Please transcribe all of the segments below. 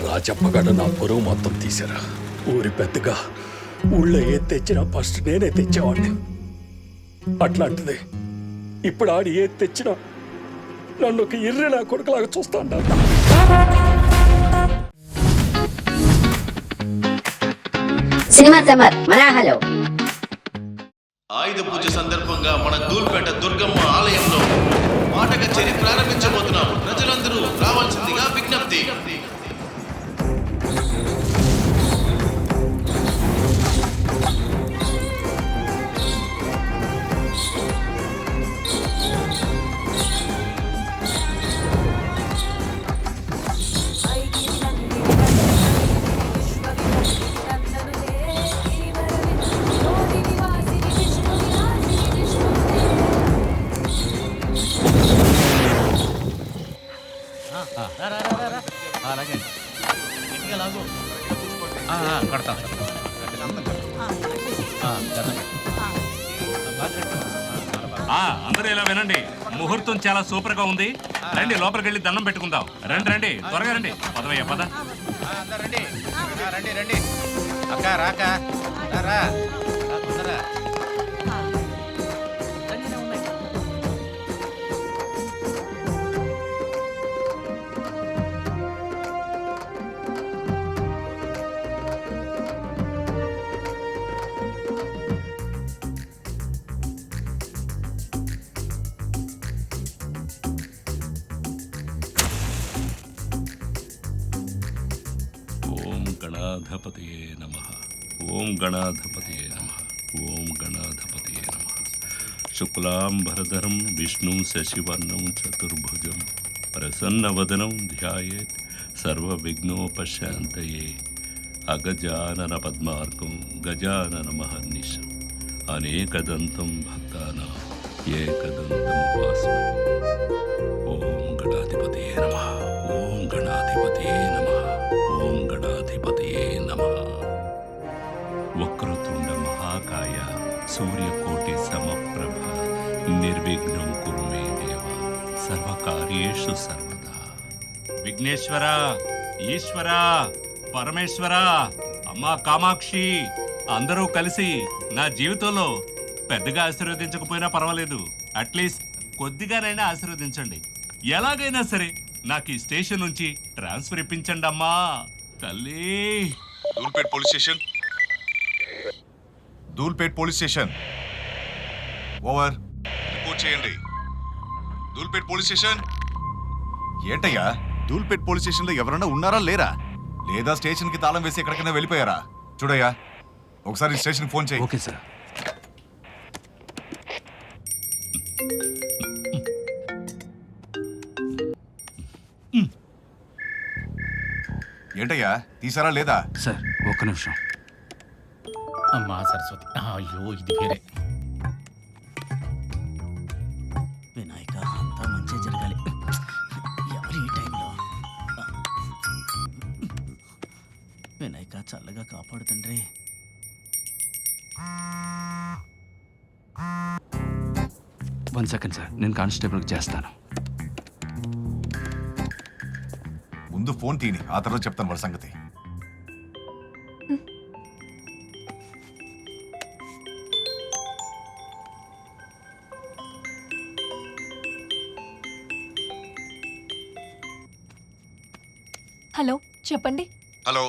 రాజప్పగాడు నా పొరుగు మొత్తం తీశారా. ఊరి పెద్దగా ఊళ్ళో ఏది తెచ్చినా ఫస్ట్ నేనే తెచ్చేవాడిని. అట్లాంటిది ఇప్పుడు ఆడి ఏది తెచ్చినా నన్ను ఒక ఇర్రె నా కొడుకులాగా చూస్తా ఉంటాను. సినిమా సమర్ మరాహలో ఆయుధ పూజ సందర్భంగా మన దూల్పేట దుర్గమ్మ ఆలయంలో మాట కచేరీ ప్రారంభించబోతున్నాం. ప్రజలందరూ రావాల్సిందిగా విజ్ఞప్తి. అందరూ ఇలా వినండి, ముహూర్తం చాలా సూపర్ గా ఉంది. రండి లోపలికి వెళ్ళి దండం పెట్టుకుందాం. రండి రండి, త్వరగా రండి. పదవయ్య పద. రండి రండి రండి అక్క రాక రా. గణాధిపతయే నమః. ఓం గణాధిపతయే నమః. ఓం గణాధిపతయే నమః. శుక్లాంబరధరం విష్ణుం శశివర్ణం చతుర్భుజం ప్రసన్నవదనం ధ్యాయేత్ సర్వవిఘ్నోపశాంతయే. అగజానన పద్మార్కం గజానన మహర్నిశం అనేకదంతం భక్తానాం ఏకదంతం ఉపాస్మహే. ఓం గణాధిపతయే నమః. ఓం గణాధిపతయే నమః. ఓం గణాధిపతయే నమః. వక్రతుండ మహాకాయ సూర్యకోటి సమప్రభ నిర్విఘ్నం కురు మే దేవ సర్వకార్యేషు సర్వదా. విఘ్నేశ్వర, ఈశ్వర, పరమేశ్వర, అమ్మా కామాక్షి అందరూ కలిసి నా జీవితంలో పెద్దగా ఆశీర్వదించకపోయినా పర్వాలేదు, అట్లీస్ట్ కొద్దిగానైనా ఆశీర్వదించండి. ఎలాగైనా సరే నాకు ఈ స్టేషన్ నుంచి ట్రాన్స్ఫర్ ఇప్పించండి అమ్మా తల్లి. Dhoolpet police station. Dhoolpet police station. Over. Report చేయండి. Dhoolpet police station. ఏంటయ్యా, దూల్పేట్ పోలీస్ స్టేషన్ లో ఎవరన్నా ఉన్నారా లేరా? లేదా స్టేషన్ కి తాళం వేసి ఎక్కడికైనా వెళ్ళిపోయారా? చూడయ్యా, ఒకసారి స్టేషన్ ఫోన్ చేయి. Okay sir. ఏంటయ్యా, తీసారా లేదా? సార్ ఒక్క నిమిషం. అమ్మా సరస్వతి, అయ్యో ఇది వేరే. వినాయక అంతా మంచిగా జరగాలి. ఎవరు ఈ టైంలో? వినాయక చల్లగా కాపాడు తండ్రి. వన్ సెకండ్ సార్, నేను కానిస్టేబుల్కి చేస్తాను. ముందు ఫోన్ తీని, ఆ తర్వాత చెప్తాను వాళ్ళ సంగతి. హలో, చెప్పండి. హలో,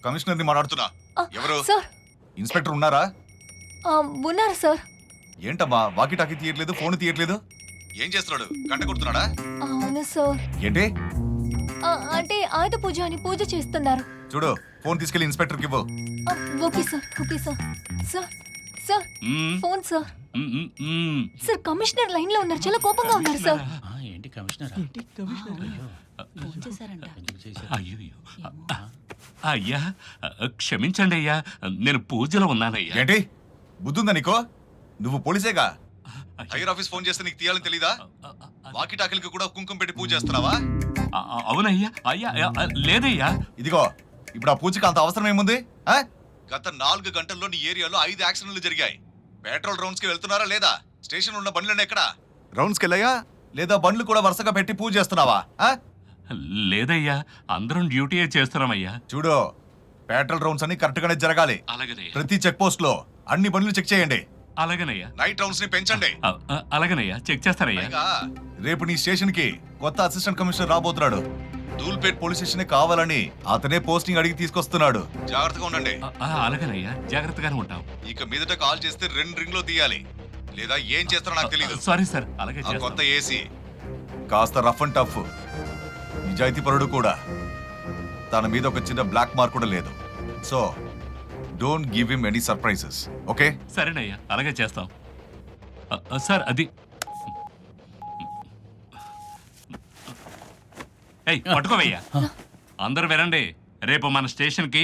కమిషనర్ ని మాట్లాడుతున్నా. ఎవరు? సార్. ఇన్స్పెక్టర్ ఉన్నారా? ఉన్నారు సార్. ఏంటమ్మా వాకి టాకీ తీయట్లేదు, ఫోన్ తీయట్లేదు? ఏం చేస్తున్నాడు? గంట కొడుతున్నాడా? అవును సార్. ఏంటి? అంటే ఆయుధ పూజ అని పూజ చేస్తున్నారు. చూడు, ఫోన్ తీసుకెళ్లి ఇన్స్పెక్టర్కి ఇవ్వు. Okay sir, okay sir. Sir sir phone sir. Sir commissioner line లో ఉన్నారు, చాలా కోపంగా ఉన్నారు సార్. ఏంటి కమిషనర్? అయ్యో అయ్యా, క్షమించండి అయ్యా, నేను పూజలో ఉన్నానయ్యా. ఏంటి బుద్ధుందా నీకో? నువ్వు పోలీసేగా. హైర్ ఆఫీస్ ఫోన్ చేస్తే నీకు తీయాలని తెలీదా? వాకి టాకిల్కి కూడా కుంకుమ పెట్టి పూజ చేస్తున్నావా? అవునయ్యా. అయ్యా లేదయ్యా. ఇదిగో, ఇప్పుడు ఆ పూజకి అంత అవసరం ఏముంది? గత 4 గంటల్లో నీ ఏరియాలో 5 యాక్సిడెంట్లు జరిగాయి. పెట్రోల్ రౌండ్స్ కి వెళ్తున్నారా లేదా? స్టేషన్ ఉన్న బండ్లన్నీ ఎక్కడ? రౌండ్స్ కి వెళ్ళాయా లేదా? బండ్లు కూడా వరుసగా పెట్టి పూజ చేస్తున్నావా? లేదయ్యా, అందరం డ్యూటీయే చేస్తున్నామయ్యా. చూడు, పెట్రోల్ రౌండ్స్ అన్ని కరెక్ట్ గానే జరగాలి. అలాగేనయ్యా. ప్రతి చెక్ పోస్ట్ లో అన్ని బండ్లు చెక్ చేయండి. అలాగేనయ్యా. నైట్ రౌండ్స్ ని పెంచండి. అలాగేనయ్యా, చెక్ చేస్తానయ్యా. పైగా రేపు నీ స్టేషన్ కి కొత్త అసిస్టెంట్ కమిషనర్ రాబోతున్నాడు. దూల్పేట్ పోలీస్ స్టేషన్ కావాలని అతనే పోస్టింగ్ అడిగి తీసుకొస్తున్నాడు. జాగ్రత్తగా ఉండండి. అలాగేనయ్యా, జాగ్రత్తగానే ఉంటాం. ఇక మీదట కాల్ చేస్తే 2 రింగ్లో తీయాలి, లేదా ఏం చేస్తారో నాకు తెలియదు. సారీ సార్, అలాగే ఆ చేస్తాం. కొత్త ఏసీ కాస్త రఫ్ అండ్ టఫ్, నిజాయితీ పరుడు కూడా. తన మీద ఒక చిన్న బ్లాక్ మార్క్ కూడా లేదు. So don't give him any surprises, okay? సరేనయ్యా, అలాగే చేస్తాం. సార్ అది ఏయ్ పట్టుకోవయ్యా. అందరూ వినండి, రేపు మన స్టేషన్ కి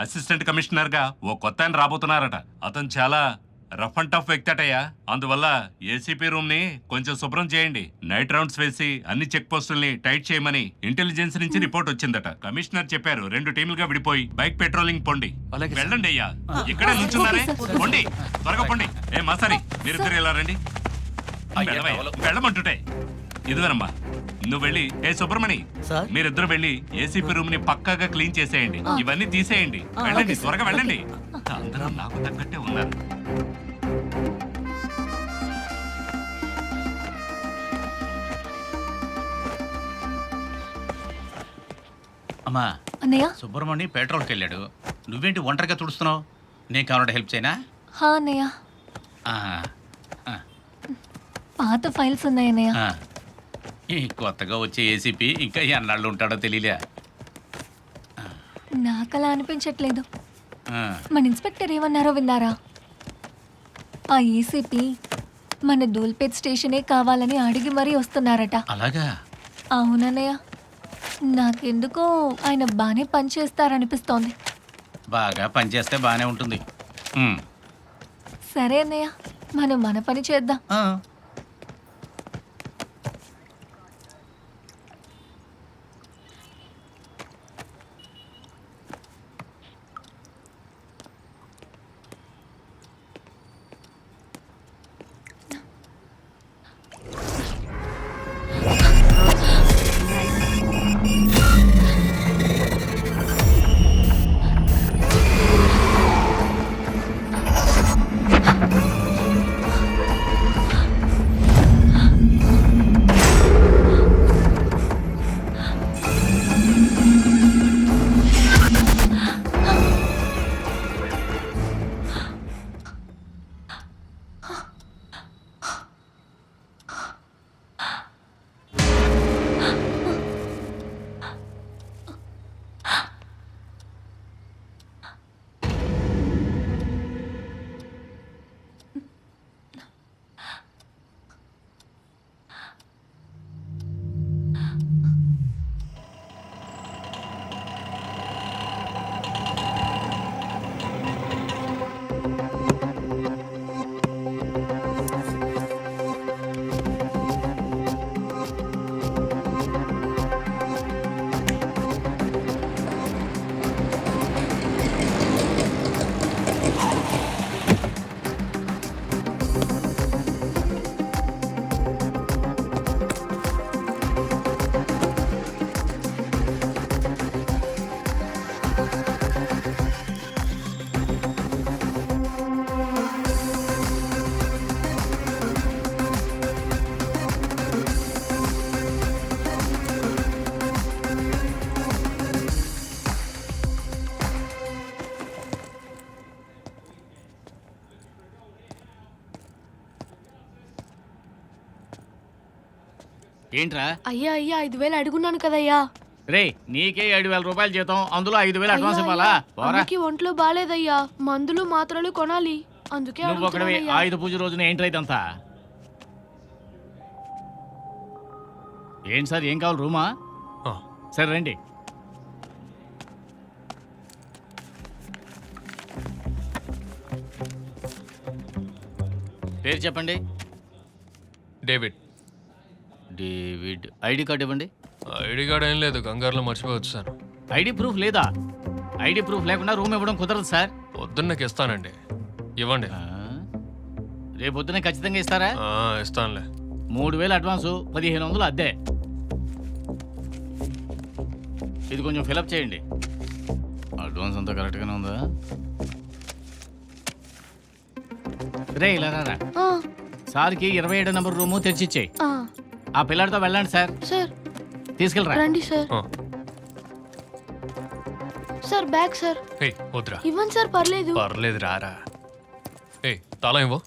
అసిస్టెంట్ కమిషనర్ గా ఓ కొత్త ఆయన రాబోతున్నారట. అతను చాలా రఫ్ అండ్ టఫ్ వ్యక్తి అటయ్యా. అందువల్ల ఏసీపీ రూమ్ ని కొంచెం శుభ్రం చేయండి. నైట్ రౌండ్స్ వేసి అన్ని చెక్ పోస్టుల్ని టైట్ చేయమని ఇంటెలిజెన్స్ నుంచి రిపోర్ట్ వచ్చిందట. కమిషనర్ చెప్పారు 2 టీములుగా విడిపోయి బైక్ పెట్రోలింగ్ పొండి. వెళ్ళండి అయ్యా, ఇక్కడే నుంచున్నారే, పొండి, త్వరగా పొండి. ఏ మాసారి, మీరిద్దరు ఇలా రండి. వెళ్ళమంటుంటే ఇదిగోనమ్మా, నువ్వు వెళ్ళి ఏ సుబ్రమణి, మీరిద్దరు వెళ్ళి ఏసీపీ రూమ్ ని పక్కాగా క్లీన్ చేసేయండి. ఇవన్నీ తీసేయండి. వెళ్ళండి, త్వరగా వెళ్ళండి. అందరూ నాకు తగ్గట్టే ఉన్నారు. అమ్మా, అన్నయ్య. సుబ్రహ్మణ్య పెట్రోల్కి వెళ్ళాడు. నువ్వేంటి ఒంటరిగా తుడుస్తున్నావు? నేను కావాలంటే హెల్ప్ చేయనా? హా అన్నయ్య, ఆ, ఆ, పాత ఫైల్స్ ఉన్నాయి అన్నయ్య. ఆ. ఈ కొత్తగా వచ్చే ఏసీపీ ఇంకా ఎన్నాళ్ళు ఉంటాడో తెలియలే. నాకు అలా అనిపించట్లేదు. ఆ, మన ఇన్స్పెక్టర్ ఏమన్నారో విన్నారా? ఆ ఏసీపీ మన దూల్పేట్ స్టేషనే కావాలని అడిగి మరీ వస్తున్నారట. అలాగా? అవునన్నయ్య, నాకెందుకో ఆయన బాగానే పనిచేస్తారనిపిస్తోంది. బాగా పనిచేస్తే బాగానే ఉంటుంది. ఉమ్. సరే అన్నయ్య, మనం మన పని చేద్దాం. ఆ. ఏంట్రా? అయ్యా 5,000 అడుగున్నాను కదయ్యా. రే, నీకే 7,000 రూపాయలు జీతం, అందులో 5,000 అడ్వాన్స్ ఇవ్వాలా? పోరా. అమ్మకి ఒంట్లో బాలేదయ్యా, మందులు మాత్రలు కొనాలి, అందుకే నువ్వు ఒకటివి అడుగుతున్నానయ్యా. ఆయుధ పూజ రోజున ఏంట్రా ఇదంతా? ఏంటి సార్, ఏం కావాలి? రూమా? సరే రండి. పేరు చెప్పండి. డేవిడ్. డేవిడ్. ఐడి కార్డ్ ఇవ్వండి. ఐడి కార్డ్ ఏం లేదు, కంగారులో మర్చిపోవచ్చు సార్. ఐడి ప్రూఫ్ లేదా? ఐడి ప్రూఫ్ లేకుండా రూమ్ ఇవ్వడం కుదరదు సార్. పొద్దున్నకి ఇస్తానండి, ఇవ్వండి. రేపు పొద్దునే ఖచ్చితంగా ఇస్తారా? ఇస్తానులే. 3,000 అడ్వాన్సు, 1,500 అద్దె. ఇది కొంచెం ఫిలప్ చేయండి. అడ్వాన్స్ అంతా కరెక్ట్గానే ఉందా? రే ఇలా రా. ఆ, సార్కి 27 నెంబర్ రూము తెచ్చిచ్చేయి. ఆ, ఆ పిల్లడితో వెళ్ళండి సార్. సార్ తీసుకెళ్ళరా. రండి సార్. ఆ. Sir bag sir. ఏయ్ వద్దురా, ఇవ్వండి సార్, పర్లేదు. పర్లేదు రారా. ఏయ్ తాళం ఇవ్వు.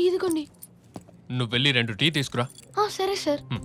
ఇదిగోండి. నువ్వు వెళ్ళి 2 టీ తీసుకురా. సరే సార్. హ్మ్.